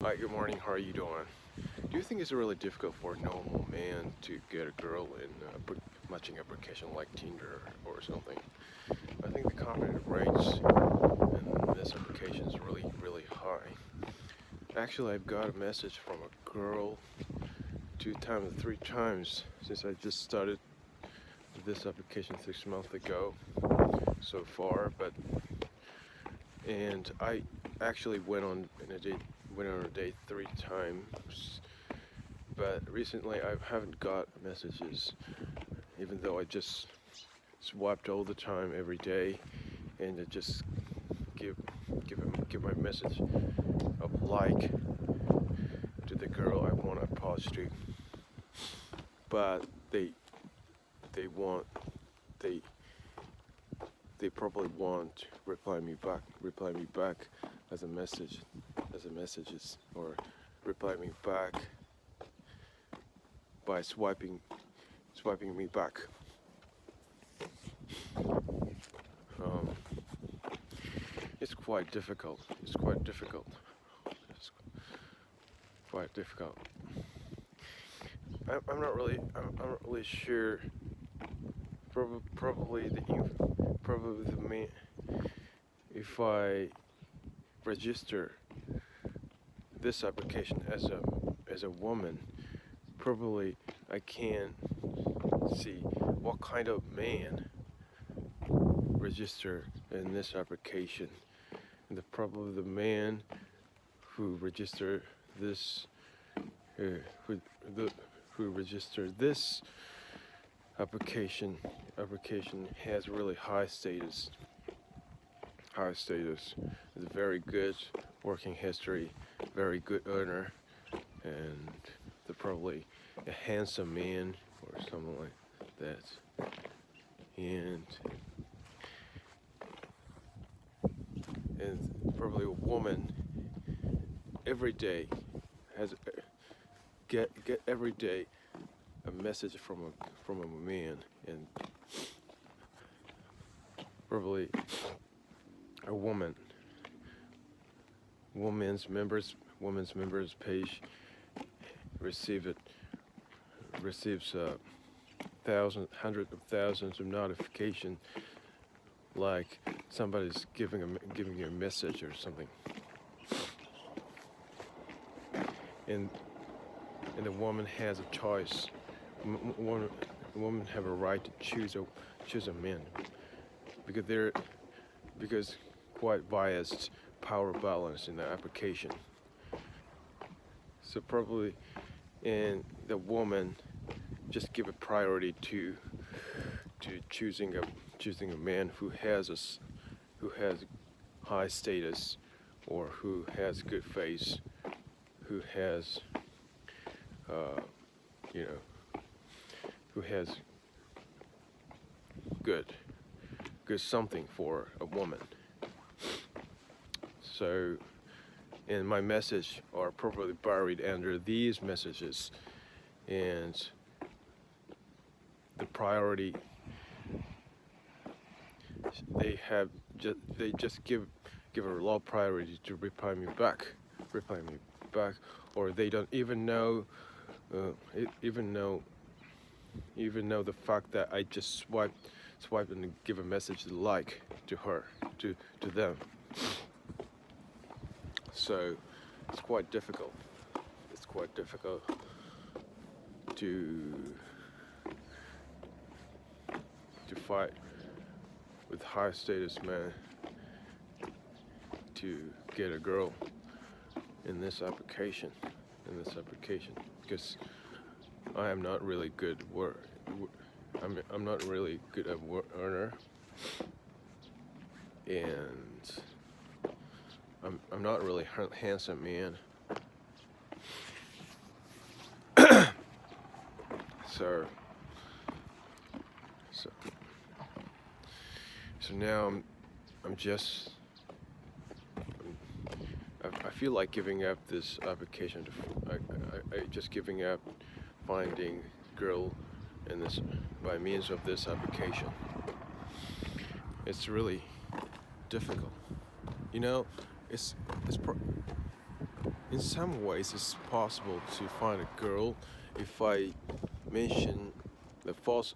Hi, good morning. How are you doing? Do you think it's really difficult for a normal man to get a girl in a matching application like Tinder or something? I think the competitive rates in this application is really high. Actually, I've got a message from a girl 2 times, 3 times since I just started this application 6 months ago so far. And I actually went on a date 3 times. But recently I haven't got messages, even though I just swiped all the time every day, and I just give my message of like to the girl I want to approach to. But they want they they probably won't reply me back as a message, as a messages, or reply me back by swiping me back. Um, it's quite difficult. It's quite difficult. It's quite difficult. I'm not really sure. Probably the main. If I register this application as a woman, probably I can see what kind of man register in this application. And probably the man who register this uh, who the who registered this application has really high status, is a very good working history, very good earner, and they're probably a handsome man or something like that. And probably a woman every day has get every day a message from a man, and probably a woman's members page receives hundreds of thousands of notifications, like somebody's giving you a message or something. And the woman has a choice. Women have a right to choose a man, because quite biased power balance in the application. So probably, and the woman just give a priority to choosing a man who has high status, or who has good face, who has you know who has good something for a woman. So, and my message are probably buried under these messages, and the priority they just give a low priority to reply me back, or they don't even know even know the fact that I just swipe and give a message like to her, to them. So it's quite difficult. It's quite difficult to fight with high status man to get a girl in this application, because I am not really good I'm not really good at earner, and I'm not really handsome man. So now I'm just I feel like giving up this application. I just giving up finding girl in this by means of this application. It's really difficult. You know, it's in some ways it's possible to find a girl if I mention the false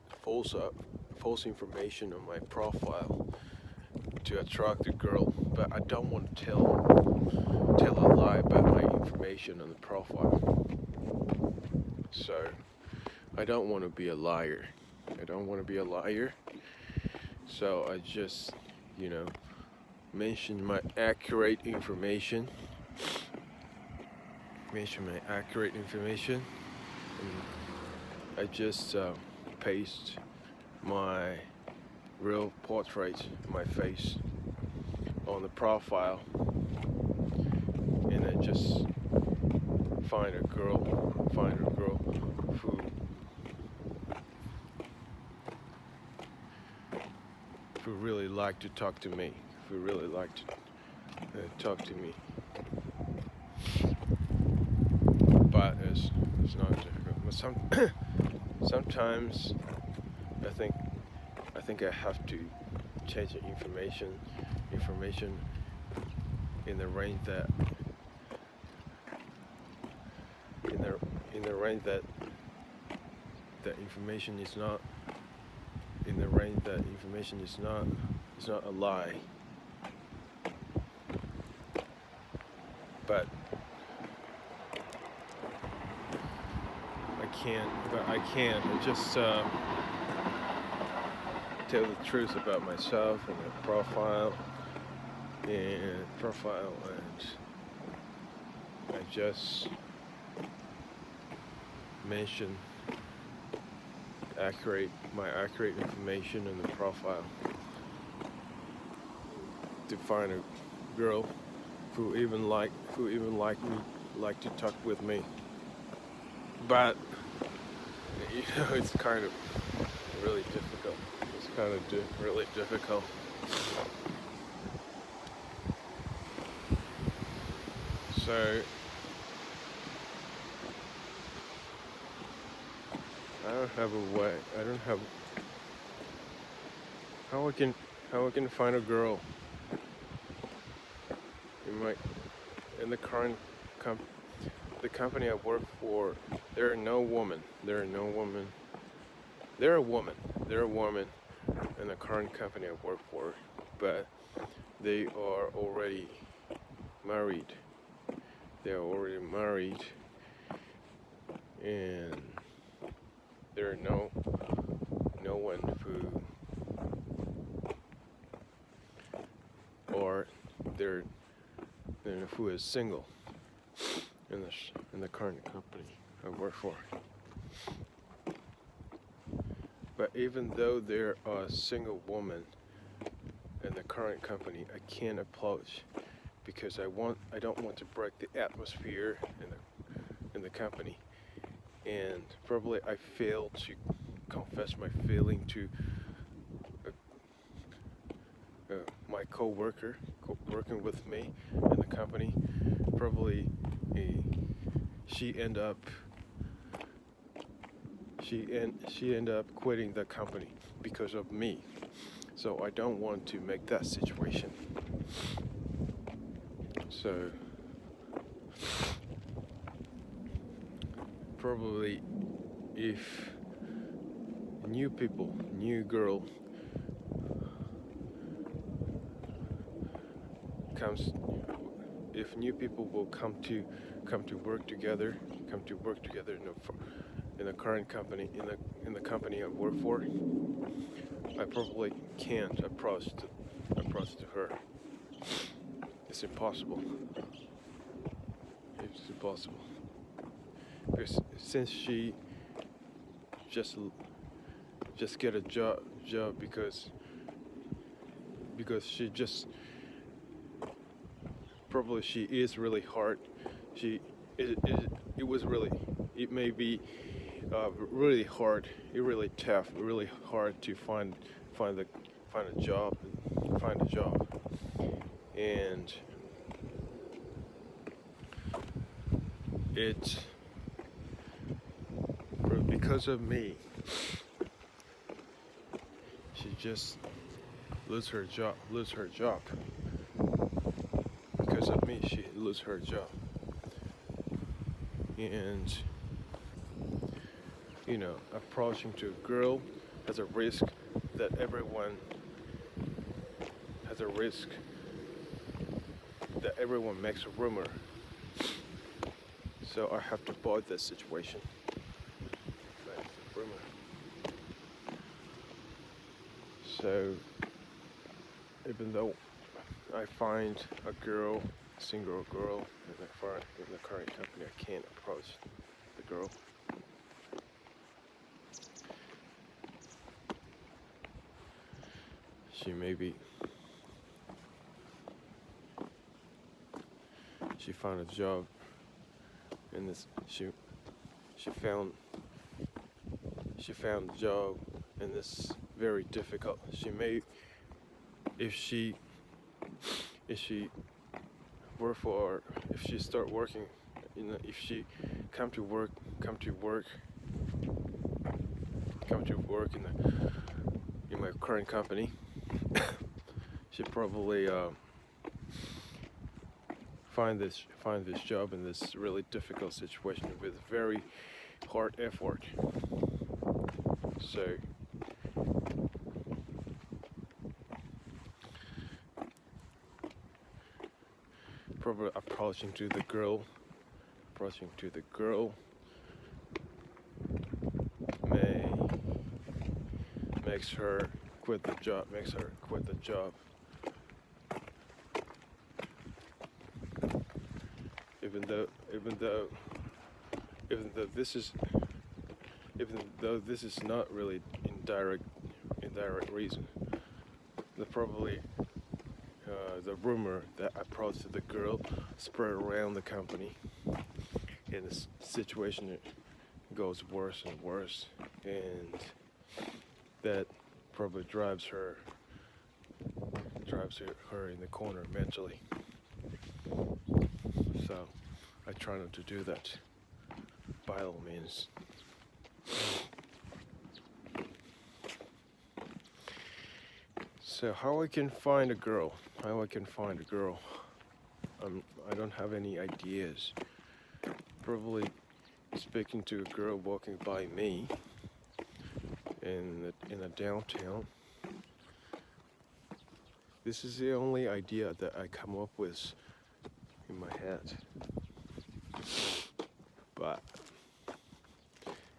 information on my profile to attract a girl, but I don't want to tell a lie about my information on the profile. So I don't want to be a liar. I don't want to be a liar. So I just, you know, mention my accurate information. And I just paste my real portrait, my face on the profile, and I just find a girl who really like to talk to me, who really like to talk to me. But it's not difficult. But sometimes I think I have to change the information in the range that in the range that information is not in the range that information is not a lie. But I can't. I just tell the truth about myself and the profile, and I just mention my accurate information in the profile to find a girl who even like to talk with me. But you know, it's kind of really difficult. It's kind of really difficult. So I don't have a way. I don't have how I can find a girl in the current the company I work for. There are no women. There are a woman in the current company I work for, but they are already married. And there are no one who is single in the current company I work for. But even though there are single women in the current company, I can't approach because I don't want to break the atmosphere in the company. And probably I failed to confess my feeling to my co-worker working with me in the company. Probably she end up quitting the company because of me. So I don't want to make that situation. So probably if new girl comes, if new people will come to work together in the current company, in the company I work for, I probably can't approach to her. It's impossible. It's impossible. Because since she just get a job because she just probably she is really hard. It may be really hard, really tough, really hard to find a job, and it's because of me. She just lose her job. Because of me, she lose her job. and approaching to a girl has a risk that everyone has a risk that everyone makes a rumor. So I have to avoid this situation. Makes a rumor. So even though I find a girl, single girl in the current company, I can't approach the girl. She found a job in this she found a job in this very difficult. If she if she start working, if she come to work in my current company, she probably find this job in this really difficult situation with very hard effort. So probably approaching to the girl makes her quit the job. Even though this is not really indirect reason, the rumor that I approached the girl spread around the company, and the situation goes worse and worse, and that probably drives her in the corner mentally. So I try not to do that by all means. So how I can find a girl? I don't have any ideas. Probably speaking to a girl walking by me in a downtown. This is the only idea that I come up with in my head. But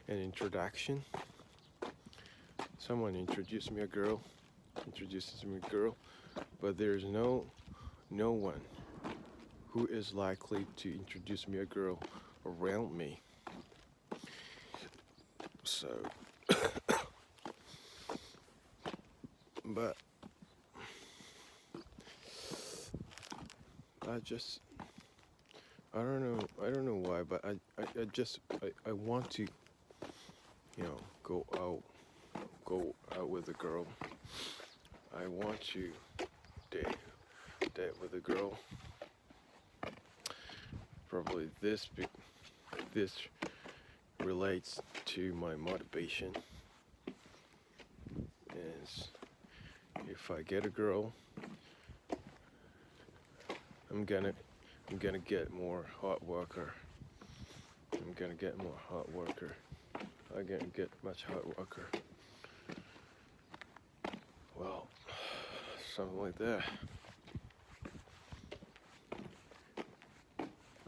an introduction. Someone introduces me a girl, but there's no one who is likely to introduce me a girl around me. So, but I don't know why, but I want to, go out with a girl. I want to date with a girl. Probably this relates to my motivation. Is if I get a girl, I'm gonna get more hard worker. I'm gonna get much hard worker. Well, something like that.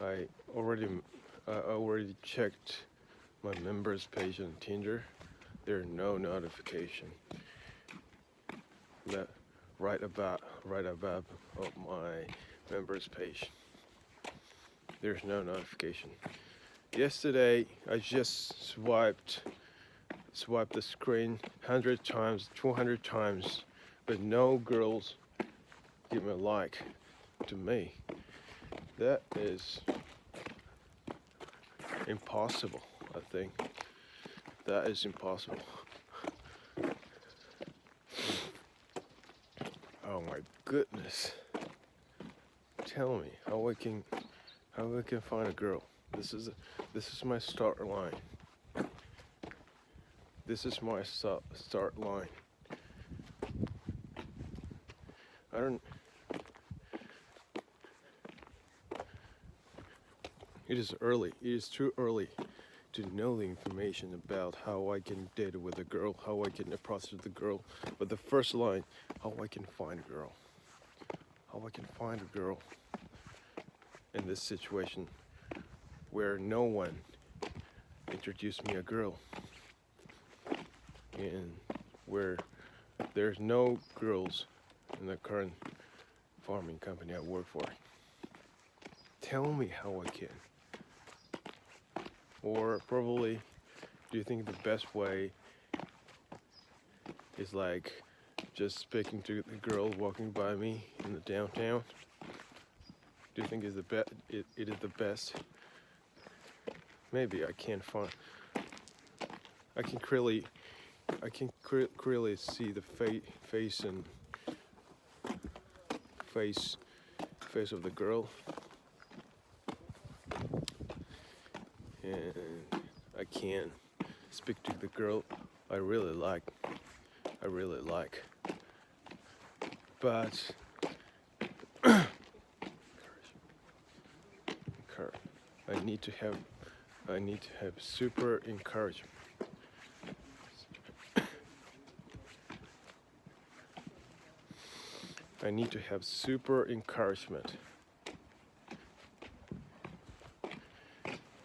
I already checked my members page on Tinder. There are no notification. That right above of my members page. There's no notification. Yesterday I just swiped the screen 100 times, 200 times, but no girls give a like to me. That is impossible, I think. That is impossible. Oh my goodness. Tell me how I can find a girl. This is my start line. This is my start line. It is early. It is too early to know the information about how I can date with a girl, how I can approach the girl. But the first line, how I can find a girl. How I can find a girl in this situation where no one introduced me a girl and where there's no girls in the current farming company I work for. Tell me how I can. Or probably, do you think the best way is like just speaking to the girl walking by me in the downtown? Do you think it is the best? Maybe I can't find. I can clearly, clearly see the face and face of the girl, and I can speak to the girl I really like. But I need to have super encouragement. I need to have super encouragement.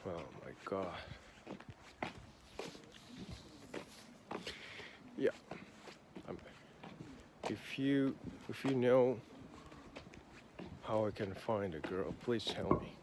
Oh my God. Yeah. If you know how I can find a girl, please tell me.